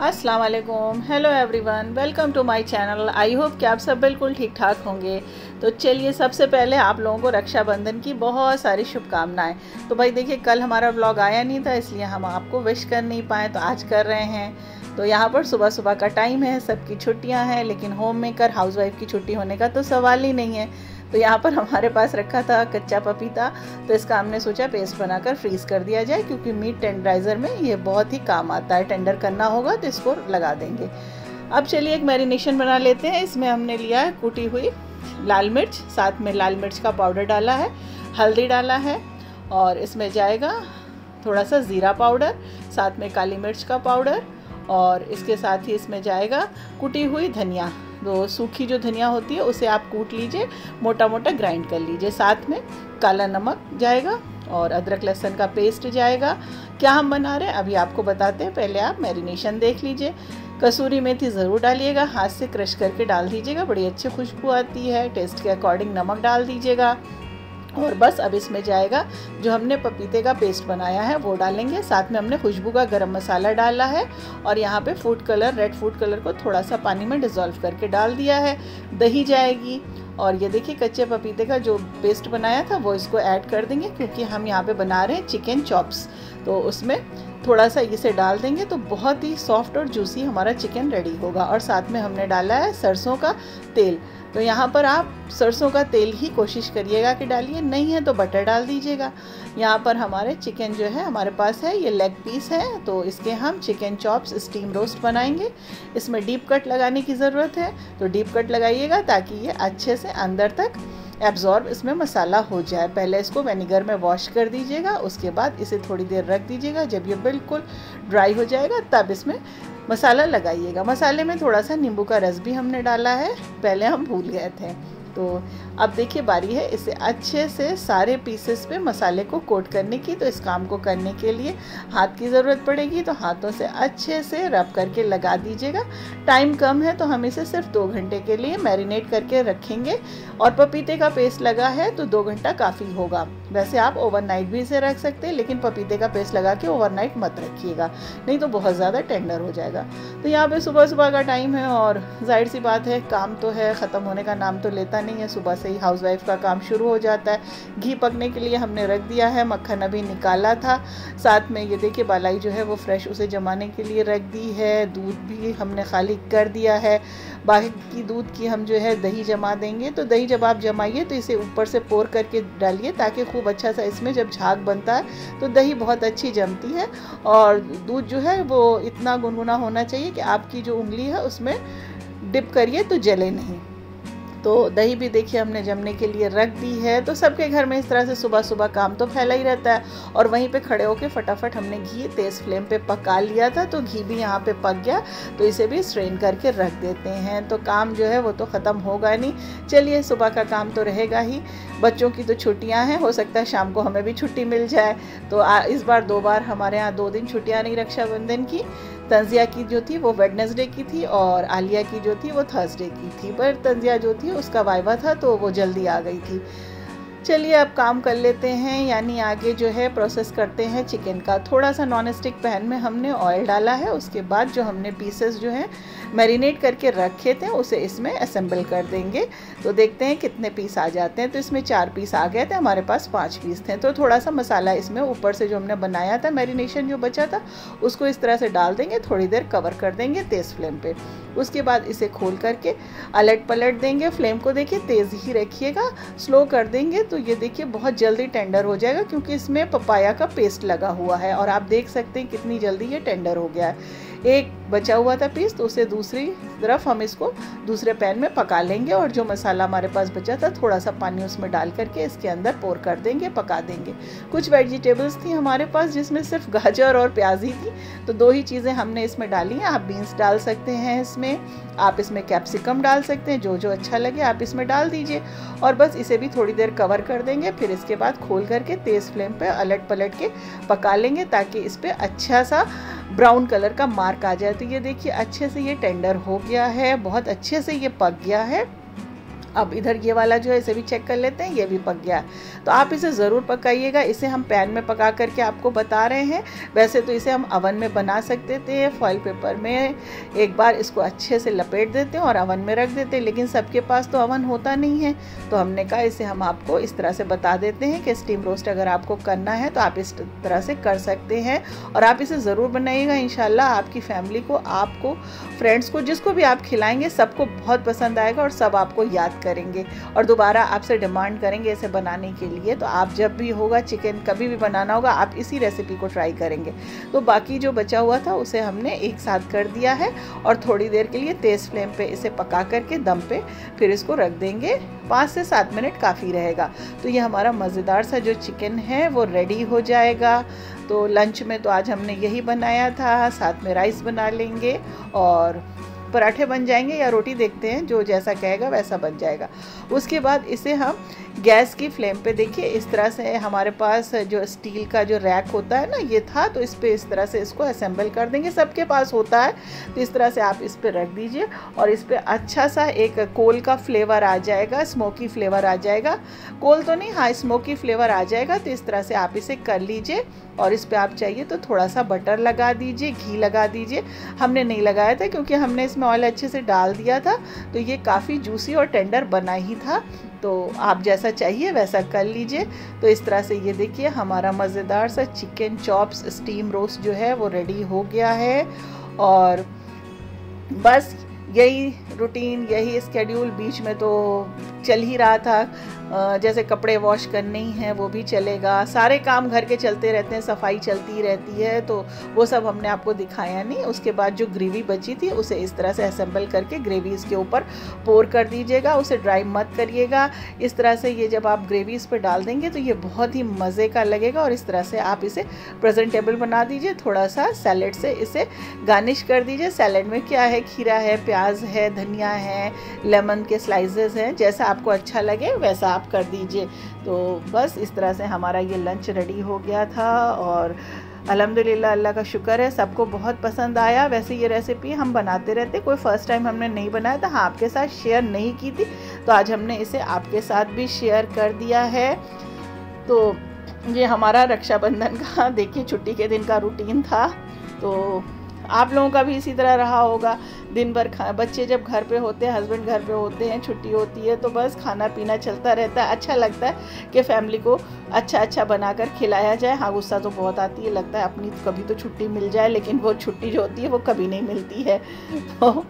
अस्सलाम वालेकुम, hello everyone, welcome to my channel. I hope कि आप सब बिल्कुल ठीक ठाक होंगे। तो चलिए, सबसे पहले आप लोगों को रक्षाबंधन की बहुत सारी शुभकामनाएं। तो भाई देखिए, कल हमारा व्लॉग आया नहीं था, इसलिए हम आपको विश कर नहीं पाए, तो आज कर रहे हैं। तो यहाँ पर सुबह सुबह का टाइम है, सबकी छुट्टियाँ हैं, लेकिन होम मेकर हाउसवाइफ की छुट्टी होने का तो सवाल ही नहीं है। तो यहाँ पर हमारे पास रखा था कच्चा पपीता, तो इसका हमने सोचा पेस्ट बनाकर फ्रीज़ कर दिया जाए, क्योंकि मीट टेंडराइज़र में ये बहुत ही काम आता है। टेंडर करना होगा तो इसको लगा देंगे। अब चलिए एक मैरिनेशन बना लेते हैं। इसमें हमने लिया है कुटी हुई लाल मिर्च, साथ में लाल मिर्च का पाउडर डाला है, हल्दी डाला है, और इसमें जाएगा थोड़ा सा ज़ीरा पाउडर, साथ में काली मिर्च का पाउडर, और इसके साथ ही इसमें जाएगा कुटी हुई धनिया। तो सूखी जो धनिया होती है उसे आप कूट लीजिए, मोटा मोटा ग्राइंड कर लीजिए। साथ में काला नमक जाएगा और अदरक लहसुन का पेस्ट जाएगा। क्या हम बना रहे हैं अभी आपको बताते हैं, पहले आप मैरिनेशन देख लीजिए। कसूरी मेथी ज़रूर डालिएगा, हाथ से क्रश करके डाल दीजिएगा, बड़ी अच्छी खुशबू आती है। टेस्ट के अकॉर्डिंग नमक डाल दीजिएगा। और बस अब इसमें जाएगा जो हमने पपीते का पेस्ट बनाया है वो डालेंगे। साथ में हमने खुशबू का गरम मसाला डाला है, और यहाँ पे food colour, red food colour को थोड़ा सा पानी में डिज़ोल्व करके डाल दिया है। दही जाएगी, और ये देखिए कच्चे पपीते का जो पेस्ट बनाया था वो इसको ऐड कर देंगे, क्योंकि हम यहाँ पे बना रहे हैं चिकन चॉप्स। तो उसमें थोड़ा सा इसे डाल देंगे तो बहुत ही सॉफ्ट और जूसी हमारा चिकन रेडी होगा। और साथ में हमने डाला है सरसों का तेल। तो यहाँ पर आप सरसों का तेल ही कोशिश करिएगा कि डालिए, नहीं है तो बटर डाल दीजिएगा। यहाँ पर हमारे चिकन जो है हमारे पास है, ये लेग पीस है, तो इसके हम चिकन चॉप्स स्टीम रोस्ट बनाएंगे। इसमें डीप कट लगाने की ज़रूरत है, तो डीप कट लगाइएगा ताकि ये अच्छे से अंदर तक एब्जॉर्ब इसमें मसाला हो जाए। पहले इसको विनेगर में वॉश कर दीजिएगा, उसके बाद इसे थोड़ी देर रख दीजिएगा। जब ये बिल्कुल ड्राई हो जाएगा तब इसमें मसाला लगाइएगा। मसाले में थोड़ा सा नींबू का रस भी हमने डाला है, पहले हम भूल गए थे। तो अब देखिए बारी है इसे अच्छे से सारे पीसेस पे मसाले को कोट करने की। तो इस काम को करने के लिए हाथ की ज़रूरत पड़ेगी, तो हाथों से अच्छे से रब करके लगा दीजिएगा। टाइम कम है तो हम इसे सिर्फ 2 घंटे के लिए मैरिनेट करके रखेंगे, और पपीते का पेस्ट लगा है तो 2 घंटा काफ़ी होगा। वैसे आप ओवरनाइट भी इसे रख सकते हैं, लेकिन पपीते का पेस्ट लगा के ओवरनाइट मत रखिएगा, नहीं तो बहुत ज़्यादा टेंडर हो जाएगा। तो यहाँ पे सुबह सुबह का टाइम है, और जाहिर सी बात है काम तो है, ख़त्म होने का नाम तो लेता नहीं है। सुबह से ही हाउसवाइफ का काम शुरू हो जाता है। घी पकने के लिए हमने रख दिया है, मक्खन अभी निकाला था। साथ में ये देखिए बालाई जो है वो फ्रेश, उसे जमाने के लिए रख दी है। दूध भी हमने खाली कर दिया है। बाकी की दूध की हम जो है दही जमा देंगे। तो दही जब आप जमाइए तो इसे ऊपर से पोर करके डालिए, ताकि खूब अच्छा सा इसमें जब झाग बनता है तो दही बहुत अच्छी जमती है। और दूध जो है वो इतना गुनगुना होना चाहिए कि आपकी जो उंगली है उसमें डिप करिए तो जले नहीं। तो दही भी देखिए हमने जमने के लिए रख दी है। तो सबके घर में इस तरह से सुबह सुबह काम तो फैला ही रहता है। और वहीं पे खड़े होके फटाफट हमने घी तेज़ फ्लेम पे पका लिया था, तो घी भी यहाँ पे पक गया। तो इसे भी स्ट्रेन करके रख देते हैं। तो काम जो है वो तो ख़त्म होगा नहीं। चलिए, सुबह का काम तो रहेगा ही। बच्चों की तो छुट्टियाँ हैं, हो सकता है शाम को हमें भी छुट्टी मिल जाए। तो इस बार 2 बार हमारे यहाँ 2 दिन छुट्टियाँ नहीं रक्षाबंधन की। तंजिया की जो थी वो वेडनेसडे की थी, और आलिया की जो थी वो थर्सडे की थी। पर तंजिया जो थी उसका वाइवा था तो वो जल्दी आ गई थी। चलिए अब काम कर लेते हैं, यानी आगे जो है प्रोसेस करते हैं चिकन का। थोड़ा सा नॉन स्टिक पैन में हमने ऑयल डाला है। उसके बाद जो हमने पीसेस जो हैं मैरिनेट करके रखे थे उसे इसमें असेंबल कर देंगे। तो देखते हैं कितने पीस आ जाते हैं। तो इसमें 4 पीस आ गए थे, हमारे पास 5 पीस थे। तो थोड़ा सा मसाला इसमें ऊपर से जो हमने बनाया था, मैरिनेशन जो बचा था, उसको इस तरह से डाल देंगे। थोड़ी देर कवर कर देंगे तेज़ फ्लेम पे। उसके बाद इसे खोल करके अलट पलट देंगे। फ्लेम को देखिए तेज़ ही रखिएगा, स्लो कर देंगे तो ये देखिए बहुत जल्दी टेंडर हो जाएगा, क्योंकि इसमें पपाया का पेस्ट लगा हुआ है। और आप देख सकते हैं कितनी जल्दी ये टेंडर हो गया है। एक बचा हुआ था पीस, तो उसे दूसरी तरफ हम इसको दूसरे पैन में पका लेंगे। और जो मसाला हमारे पास बचा था थोड़ा सा पानी उसमें डाल करके इसके अंदर पोर कर देंगे, पका देंगे। कुछ वेजिटेबल्स थी हमारे पास जिसमें सिर्फ गाजर और प्याज ही थी, तो 2 ही चीज़ें हमने इसमें डाली हैं। आप बीन्स डाल सकते हैं इसमें, आप इसमें कैप्सिकम डाल सकते हैं, जो जो अच्छा लगे आप इसमें डाल दीजिए। और बस इसे भी थोड़ी देर कवर कर देंगे। फिर इसके बाद खोल करके तेज़ फ्लेम पे अलट पलट के पका लेंगे ताकि इस पर अच्छा सा ब्राउन कलर का मार्क आ जाए। तो ये देखिए अच्छे से ये टेंडर हो गया है, बहुत अच्छे से ये पक गया है। अब इधर ये वाला जो है इसे भी चेक कर लेते हैं, ये भी पक गया। तो आप इसे ज़रूर पकाइएगा। इसे हम पैन में पका करके आपको बता रहे हैं। वैसे तो इसे हम अवन में बना सकते थे, फॉइल पेपर में एक बार इसको अच्छे से लपेट देते हैं और अवन में रख देते हैं, लेकिन सबके पास तो अवन होता नहीं है। तो हमने कहा इसे हम आपको इस तरह से बता देते हैं कि स्टीम रोस्ट अगर आपको करना है तो आप इस तरह से कर सकते हैं। और आप इसे ज़रूर बनाइएगा, इंशाल्लाह आपकी फैमिली को, आपको, फ्रेंड्स को, जिसको भी आप खिलाएंगे सबको बहुत पसंद आएगा और सब आपको याद करेंगे और दोबारा आपसे डिमांड करेंगे इसे बनाने के लिए। तो आप जब भी होगा चिकन कभी भी बनाना होगा आप इसी रेसिपी को ट्राई करेंगे। तो बाकी जो बचा हुआ था उसे हमने एक साथ कर दिया है और थोड़ी देर के लिए तेज़ फ्लेम पे इसे पका करके दम पे फिर इसको रख देंगे। 5 से 7 मिनट काफ़ी रहेगा। तो ये हमारा मज़ेदार सा जो चिकन है वो रेडी हो जाएगा। तो लंच में तो आज हमने यही बनाया था, साथ में राइस बना लेंगे और पराठे बन जाएंगे या रोटी, देखते हैं जो जैसा कहेगा वैसा बन जाएगा। उसके बाद इसे हम गैस की फ्लेम पे, देखिए इस तरह से हमारे पास जो स्टील का जो रैक होता है ना ये था, तो इस पे इस तरह से इसको असेंबल कर देंगे। सबके पास होता है, तो इस तरह से आप इस पे रख दीजिए और इस पे अच्छा सा एक कोल का फ्लेवर आ जाएगा, स्मोकी फ्लेवर आ जाएगा। कोल तो नहीं, हाँ स्मोकी फ्लेवर आ जाएगा। तो इस तरह से आप इसे कर लीजिए और इस पे आप चाहिए तो थोड़ा सा बटर लगा दीजिए, घी लगा दीजिए। हमने नहीं लगाया था क्योंकि हमने इसमें ऑयल अच्छे से डाल दिया था, तो ये काफ़ी जूसी और टेंडर बना ही था। तो आप जैसा चाहिए वैसा कर लीजिए। तो इस तरह से ये देखिए हमारा मज़ेदार सा चिकन चॉप्स स्टीम रोस्ट जो है वो रेडी हो गया है। और बस यही रूटीन, यही स्केड्यूल बीच में तो चल ही रहा था। जैसे कपड़े वॉश करने ही हैं वो भी चलेगा, सारे काम घर के चलते रहते हैं, सफाई चलती रहती है, तो वो सब हमने आपको दिखाया नहीं। उसके बाद जो ग्रेवी बची थी उसे इस तरह से असेंबल करके ग्रेवी इसके ऊपर पोर कर दीजिएगा, उसे ड्राई मत करिएगा। इस तरह से ये जब आप ग्रेवी इस पर डाल देंगे तो ये बहुत ही मज़े का लगेगा। और इस तरह से आप इसे प्रेजेंटेबल बना दीजिए, थोड़ा सा सैलेड से इसे गार्निश कर दीजिए। सैलेड में क्या है, खीरा है, प्याज है, धनिया है, लेमन के स्लाइसेस हैं, जैसा आपको अच्छा लगे वैसा आप कर दीजिए। तो बस इस तरह से हमारा ये लंच रेडी हो गया था और अल्हम्दुलिल्लाह अल्लाह का शुक्र है सबको बहुत पसंद आया। वैसे ये रेसिपी हम बनाते रहते, कोई फ़र्स्ट टाइम हमने नहीं बनाया था, हाँ आपके साथ शेयर नहीं की थी, तो आज हमने इसे आपके साथ भी शेयर कर दिया है। तो ये हमारा रक्षाबंधन का देखिए छुट्टी के दिन का रूटीन था। तो आप लोगों का भी इसी तरह रहा होगा। दिन भर बच्चे जब घर पे होते हैं, हस्बैंड घर पे होते हैं, छुट्टी होती है तो बस खाना पीना चलता रहता है। अच्छा लगता है कि फैमिली को अच्छा अच्छा बनाकर खिलाया जाए। हाँ गुस्सा तो बहुत आती है, लगता है अपनी कभी तो छुट्टी मिल जाए, लेकिन वो छुट्टी जो होती है वो कभी नहीं मिलती है। तो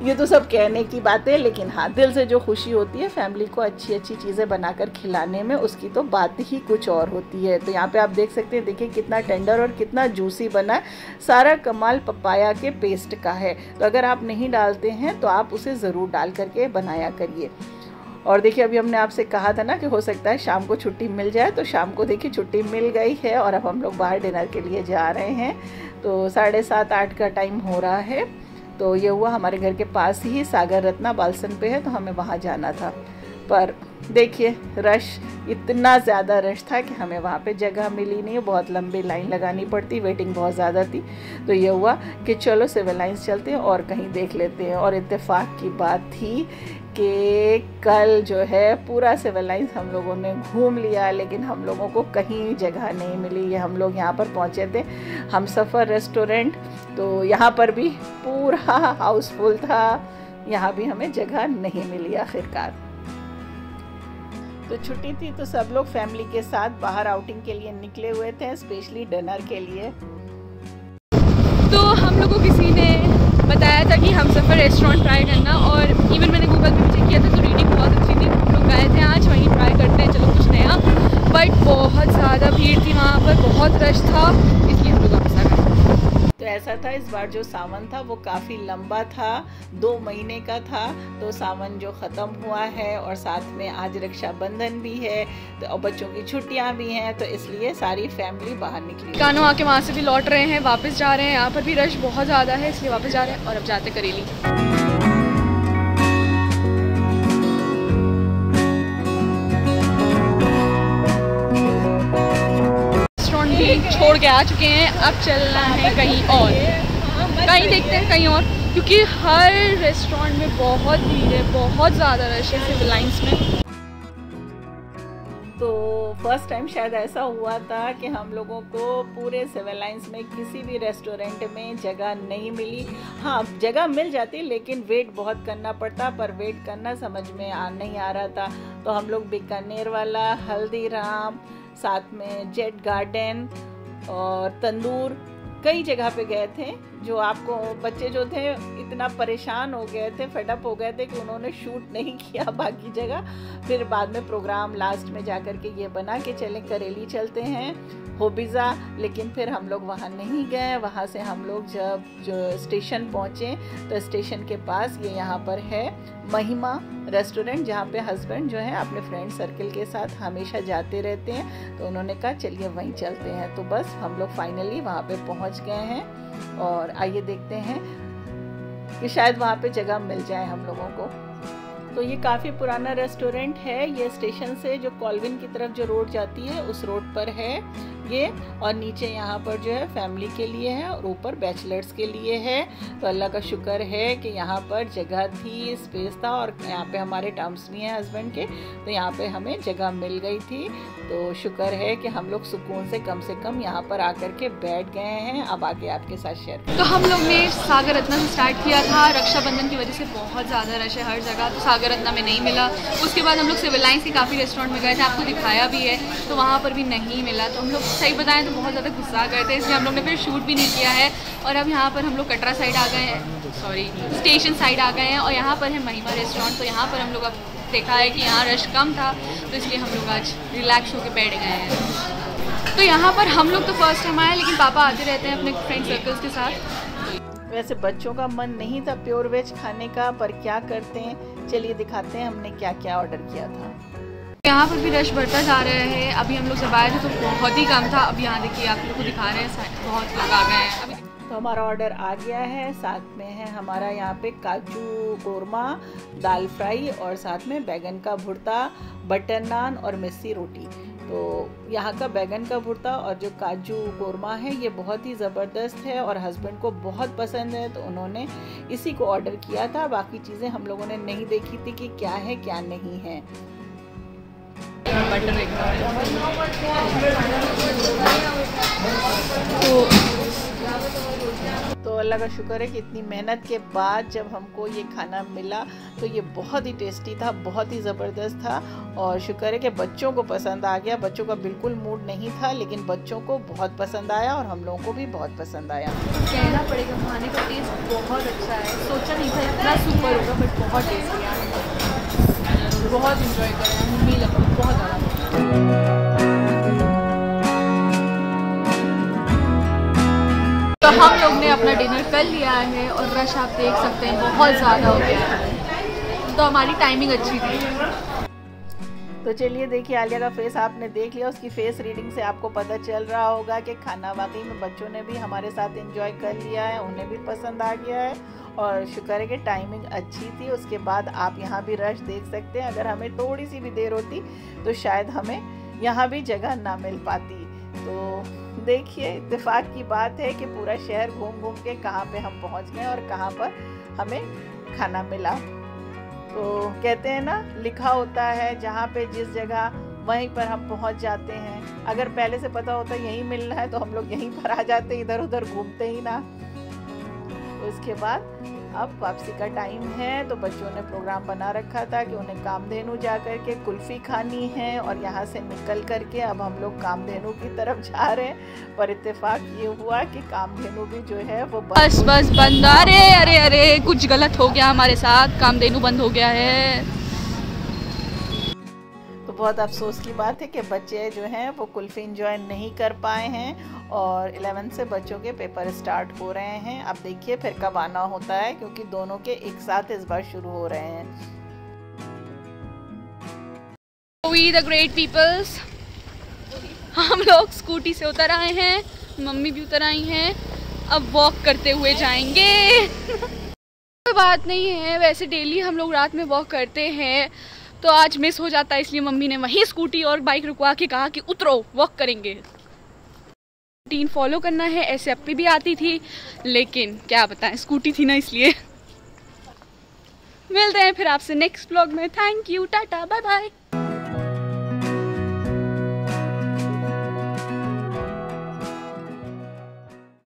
ये तो सब कहने की बातें, लेकिन हाँ दिल से जो खुशी होती है फैमिली को अच्छी अच्छी चीज़ें बनाकर खिलाने में, उसकी तो बात ही कुछ और होती है। तो यहाँ पे आप देख सकते हैं, देखिए कितना टेंडर और कितना जूसी बना है। सारा कमाल पपाया के पेस्ट का है। तो अगर आप नहीं डालते हैं तो आप उसे ज़रूर डाल करके बनाया करिए। और देखिए अभी हमने आपसे कहा था ना कि हो सकता है शाम को छुट्टी मिल जाए, तो शाम को देखिए छुट्टी मिल गई है और अब हम लोग बाहर डिनर के लिए जा रहे हैं। तो 7:30-8 का टाइम हो रहा है। तो ये हुआ हमारे घर के पास ही सागर रत्ना बालसन पे है, तो हमें वहाँ जाना था। पर देखिए रश, इतना ज़्यादा रश था कि हमें वहाँ पे जगह मिली नहीं, बहुत लंबी लाइन लगानी पड़ती, वेटिंग बहुत ज़्यादा थी। तो ये हुआ कि चलो सिविल लाइन्स चलते हैं और कहीं देख लेते हैं। और इत्तेफाक की बात थी कि कल जो है पूरा सिविल लाइन्स हम लोगों ने घूम लिया, लेकिन हम लोगों को कहीं जगह नहीं मिली। ये हम लोग यहाँ पर पहुँचे थे हमसफ़र रेस्टोरेंट, तो यहाँ पर भी पूरा हाउसफुल था, यहाँ भी हमें जगह नहीं मिली आखिरकार। तो छुट्टी थी तो सब लोग फैमिली के साथ बाहर आउटिंग के लिए निकले हुए थे, स्पेशली डिनर के लिए। तो हम लोग को किसी ने बताया था कि हमसफ़र रेस्टोरेंट ट्राई करना, और इवन मैंने गूगल पे भी चेक किया था तो रेटिंग बहुत अच्छी थी। हम लोग गए थे आज वहीं ट्राई करते हैं, चलो कुछ नया। बट बहुत ज़्यादा भीड़ थी वहाँ पर, बहुत रश था, इसलिए हम लोग वापस आ गए। तो ऐसा था, इस बार जो सावन था वो काफ़ी लंबा था, 2 महीने का था। तो सावन जो ख़त्म हुआ है और साथ में आज रक्षाबंधन भी है, तो और बच्चों की छुट्टियां भी हैं, तो इसलिए सारी फैमिली बाहर निकली। कानों आके वहाँ से भी लौट रहे हैं, वापस जा रहे हैं। यहाँ पर भी रश बहुत ज़्यादा है, इसलिए वापस जा रहे हैं और अब जाते करेली। छोड़ के आ चुके हैं, अब चलना है कहीं और, कहीं देखते हैं कहीं और, क्योंकि हर रेस्टोरेंट में बहुत भीड़ है, बहुत ज़्यादा रश है सिविल लाइंस में। तो फर्स्ट टाइम शायद ऐसा हुआ था कि हम लोगों को पूरे सिविल लाइंस में किसी भी रेस्टोरेंट में जगह नहीं मिली। हाँ, जगह मिल जाती लेकिन वेट बहुत करना पड़ता, पर वेट करना समझ में नहीं आ रहा था। तो हम लोग बीकानेर वाला, हल्दीराम, साथ में जेट गार्डन और तंदूर, कई जगह पे गए थे। जो आपको बच्चे जो थे इतना परेशान हो गए थे, फेडअप हो गए थे कि उन्होंने शूट नहीं किया बाकी जगह। फिर बाद में प्रोग्राम लास्ट में जाकर के ये बना कि चलें करेली चलते हैं, होबिज़ा, लेकिन फिर हम लोग वहाँ नहीं गए। वहाँ से हम लोग जब जो स्टेशन पहुँचे तो स्टेशन के पास ये यहाँ पर है महिमा रेस्टोरेंट, जहाँ पे हस्बैंड जो है अपने फ्रेंड सर्कल के साथ हमेशा जाते रहते हैं। तो उन्होंने कहा चलिए वहीं चलते हैं। तो बस हम लोग फाइनली वहाँ पे पहुँच गए हैं और आइए देखते हैं कि शायद वहाँ पे जगह मिल जाए हम लोगों को। तो ये काफ़ी पुराना रेस्टोरेंट है। ये स्टेशन से जो कॉल्विन की तरफ जो रोड जाती है उस रोड पर है ये, और नीचे यहाँ पर जो है फैमिली के लिए है और ऊपर बैचलर्स के लिए है। तो अल्लाह का शुक्र है कि यहाँ पर जगह थी, स्पेस था, और यहाँ पे हमारे टर्म्स भी हैं हस्बैंड के, तो यहाँ पे हमें जगह मिल गई थी। तो शुक्र है कि हम लोग सुकून से कम यहाँ पर आकर के बैठ गए हैं। अब आगे आपके साथ शेयर करें। तो हम लोग ने सागर रत्ना से स्टार्ट किया था। रक्षाबंधन की वजह से बहुत ज़्यादा रश है हर जगह, तो सागर रत्ना में नहीं मिला। उसके बाद हम लोग सिविल लाइन्स के काफ़ी रेस्टोरेंट में गए थे, आपको दिखाया भी है, तो वहाँ पर भी नहीं मिला। तो हम लोग सही बताएं तो बहुत ज़्यादा गुस्सा गए थे, इसलिए हम लोग ने फिर शूट भी नहीं किया है। और अब यहाँ पर हम लोग कटरा साइड आ गए हैं, सॉरी स्टेशन साइड आ गए हैं, और यहाँ पर है महिमा रेस्टोरेंट। तो यहाँ पर हम लोग अब देखा है कि यहाँ रश कम था, तो इसलिए हम लोग आज रिलैक्स होकर बैठ गए हैं। तो यहाँ पर हम लोग तो फर्स्ट टाइम आए, लेकिन पापा आते रहते हैं अपने फ्रेंड सर्कल्स के साथ। वैसे बच्चों का मन नहीं था प्योर वेज खाने का, पर क्या करते हैं, चलिए दिखाते हैं हमने क्या क्या ऑर्डर किया था। यहाँ पर भी रश बढ़ता जा रहा है। अभी हम लोग जब आए थे तो बहुत ही कम था, अब यहाँ देखिए आप लोग को दिखा रहे हैं बहुत लोग आ गए हैं। अभी तो हमारा ऑर्डर आ गया है, साथ में है हमारा यहाँ पे काजू कोरमा, दाल फ्राई और साथ में बैगन का भुर्ता, बटर नान और मिस्सी रोटी। तो यहाँ का बैगन का भुर्ता और जो काजू कोरमा है ये बहुत ही ज़बरदस्त है और हस्बैंड को बहुत पसंद है, तो उन्होंने इसी को ऑर्डर किया था। बाकी चीज़ें हम लोगों ने नहीं देखी थी कि क्या है क्या नहीं है। बटर तो अल्लाह का शुक्र है कि इतनी मेहनत के बाद जब हमको ये खाना मिला तो ये बहुत ही टेस्टी था, बहुत ही ज़बरदस्त था, और शुक्र है कि बच्चों को पसंद आ गया। बच्चों का बिल्कुल मूड नहीं था, लेकिन बच्चों को बहुत पसंद आया और हम लोगों को भी बहुत पसंद आया। कहना पड़ेगा खाने का टेस्ट बहुत अच्छा है, सोचा नहीं था इतना सुपर होगा, बट बहुत टेस्टी है, बहुत इंजॉय कर रहे हैं, मील बहुत ज़्यादा। तो हम लोग ने अपना डिनर कर लिया है और रश आप देख सकते हैं बहुत ज़्यादा हो गया है, तो हमारी टाइमिंग अच्छी थी। तो चलिए देखिए, आलिया का फेस आपने देख लिया, उसकी फेस रीडिंग से आपको पता चल रहा होगा कि खाना वाकई में बच्चों ने भी हमारे साथ एंजॉय कर लिया है, उन्हें भी पसंद आ गया है और शुक्र है कि टाइमिंग अच्छी थी। उसके बाद आप यहाँ भी रश देख सकते हैं, अगर हमें थोड़ी सी भी देर होती तो शायद हमें यहाँ भी जगह ना मिल पाती। तो देखिए, इत्तेफाक की बात है कि पूरा शहर घूम घूम के कहाँ पे हम पहुँच गए और कहाँ पर हमें खाना मिला। तो कहते हैं ना, लिखा होता है जहाँ पे जिस जगह वहीं पर हम पहुँच जाते हैं। अगर पहले से पता होता यहीं मिलना है तो हम लोग यहीं पर आ जाते, इधर उधर घूमते ही ना। तो इसके बाद अब वापसी का टाइम है, तो बच्चों ने प्रोग्राम बना रखा था कि उन्हें कामधेनु जा कर के कुल्फ़ी खानी है, और यहाँ से निकल कर के अब हम लोग कामधेनु की तरफ जा रहे हैं। पर इत्तेफाक ये हुआ कि कामधेनु भी जो है वो बस बंद। अरे अरे अरे कुछ गलत हो गया हमारे साथ, कामधेनु बंद हो गया है। तो बहुत अफसोस की बात है कि बच्चे जो हैं वो कुल्फ़ी इंजॉय नहीं कर पाए हैं और 11 से बच्चों के पेपर स्टार्ट हो रहे हैं। अब देखिए फिर कब आना होता है, क्योंकि दोनों के एक साथ इस बार शुरू हो रहे हैं। We the great peoples, हम लोग स्कूटी से उतर आए हैं, मम्मी भी उतर आई हैं, अब वॉक करते हुए जाएंगे। कोई बात नहीं है, वैसे डेली हम लोग रात में वॉक करते हैं, तो आज मिस हो जाता है, इसलिए मम्मी ने वहीं स्कूटी और बाइक रुकवा के कहा कि उतरो वॉक करेंगे। रूटीन फॉलो करना है, ऐसे अपनी भी आती थी, लेकिन क्या बताएं स्कूटी थी ना, इसलिए। मिलते हैं फिर आपसे नेक्स्ट व्लॉग में। Thank you, tata, bye bye.